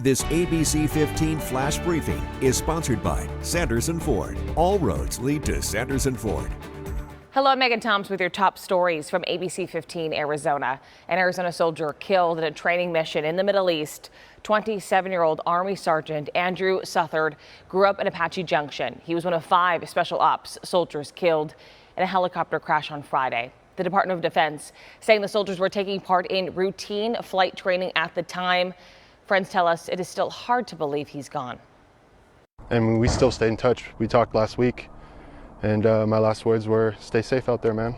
This ABC15 Flash Briefing is sponsored by Sanderson Ford. All roads lead to Sanderson Ford. Hello, I'm Megan Toms with your top stories from ABC15 Arizona. An Arizona soldier killed in a training mission in the Middle East. 27-year-old Army Sergeant Andrew Southard grew up in Apache Junction. He was one of 5 special ops soldiers killed in a helicopter crash on Friday. The Department of Defense saying the soldiers were taking part in routine flight training at the time. Friends tell us it is still hard to believe he's gone. And we still stay in touch. We talked last week. And my last words were, stay safe out there, man.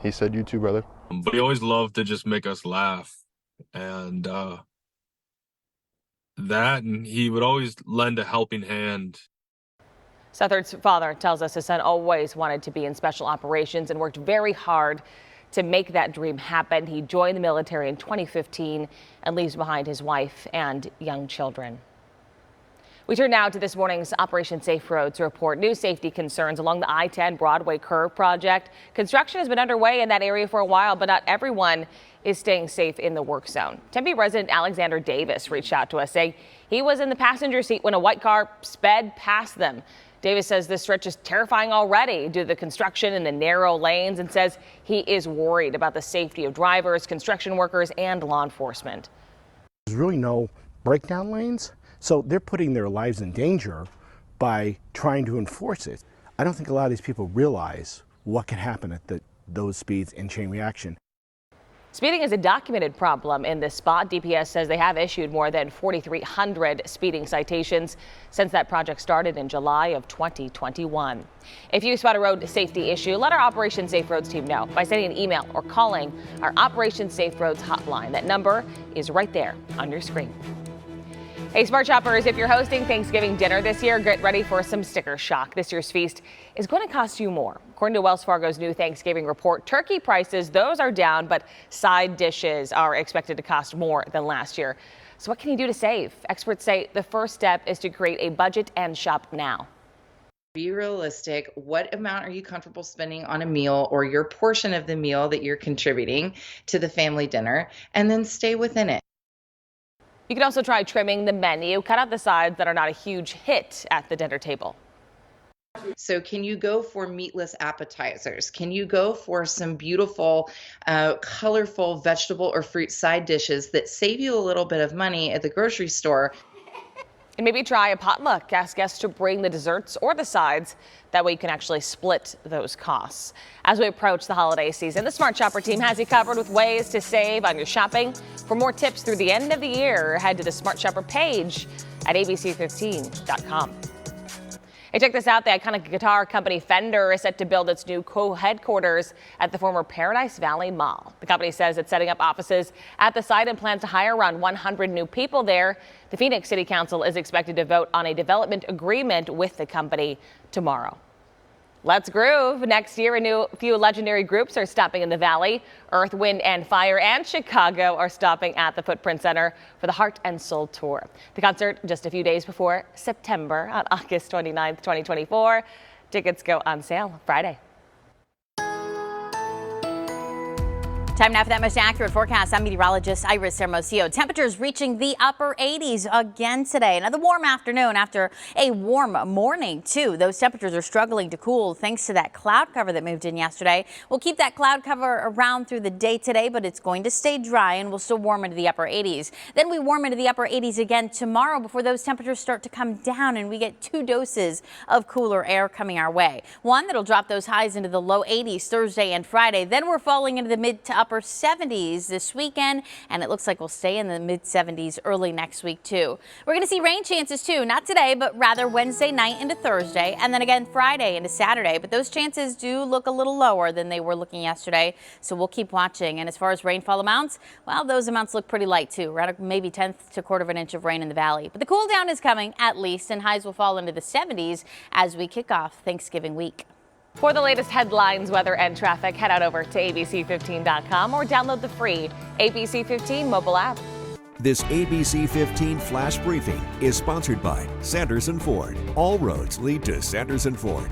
He said, you too, brother. But he always loved to just make us laugh. And and he would always lend a helping hand. Southard's father tells us his son always wanted to be in special operations and worked very hard to make that dream happen. He joined the military in 2015 and leaves behind his wife and young children. We turn now to this morning's Operation Safe Roads report. New safety concerns along the I-10 Broadway curve project. Construction has been underway in that area for a while, but not everyone is staying safe in the work zone. Tempe resident Alexander Davis reached out to us saying he was in the passenger seat when a white car sped past them. Davis says this stretch is terrifying already due to the construction in the narrow lanes and says he is worried about the safety of drivers, construction workers, and law enforcement. There's really no breakdown lanes. So they're putting their lives in danger by trying to enforce it. I don't think a lot of these people realize what can happen at those speeds in chain reaction. Speeding is a documented problem in this spot. DPS says they have issued more than 4,300 speeding citations since that project started in July of 2021. If you spot a road safety issue, let our Operation Safe Roads team know by sending an email or calling our Operation Safe Roads hotline. That number is right there on your screen. Hey, Smart Shoppers, if you're hosting Thanksgiving dinner this year, get ready for some sticker shock. This year's feast is going to cost you more. According to Wells Fargo's new Thanksgiving report, turkey prices, those are down, but side dishes are expected to cost more than last year. So what can you do to save? Experts say the first step is to create a budget and shop now. Be realistic. What amount are you comfortable spending on a meal or your portion of the meal that you're contributing to the family dinner, and then stay within it. You can also try trimming the menu, cut out the sides that are not a huge hit at the dinner table. So can you go for meatless appetizers? Can you go for some beautiful, colorful vegetable or fruit side dishes that save you a little bit of money at the grocery store? And maybe try a potluck. Ask guests to bring the desserts or the sides. That way you can actually split those costs. As we approach the holiday season, the Smart Shopper team has you covered with ways to save on your shopping. For more tips through the end of the year, head to the Smart Shopper page at ABC15.com. Hey, check this out. The iconic guitar company Fender is set to build its new co-headquarters at the former Paradise Valley Mall. The company says it's setting up offices at the site and plans to hire around 100 new people there. The Phoenix City Council is expected to vote on a development agreement with the company tomorrow. Let's groove. Next year, a few legendary groups are stopping in the Valley. Earth, Wind and Fire and Chicago are stopping at the Footprint Center for the Heart and Soul Tour. The concert just a few days before September on August 29th, 2024. Tickets go on sale Friday. Time now for that most accurate forecast. I'm meteorologist Iris Hermosillo. Temperatures reaching the upper 80s again today. Another warm afternoon after a warm morning, too. Those temperatures are struggling to cool thanks to that cloud cover that moved in yesterday. We'll keep that cloud cover around through the day today, but it's going to stay dry and we'll still warm into the upper 80s. Then we warm into the upper 80s again tomorrow before those temperatures start to come down and we get 2 doses of cooler air coming our way. One that'll drop those highs into the low 80s Thursday and Friday. Then we're falling into the mid to upper 70s this weekend, and it looks like we'll stay in the mid 70s early next week too. We're going to see rain chances too, not today, but rather Wednesday night into Thursday, and then again Friday into Saturday. But those chances do look a little lower than they were looking yesterday, so we'll keep watching. And as far as rainfall amounts, well, those amounts look pretty light too, around maybe 1/10 to 1/4 of an inch of rain in the valley. But the cool down is coming at least, and highs will fall into the 70s as we kick off Thanksgiving week. For the latest headlines, weather, and traffic, head out over to ABC15.com or download the free ABC15 mobile app. This ABC15 Flash Briefing is sponsored by Sanderson Ford. All roads lead to Sanderson Ford.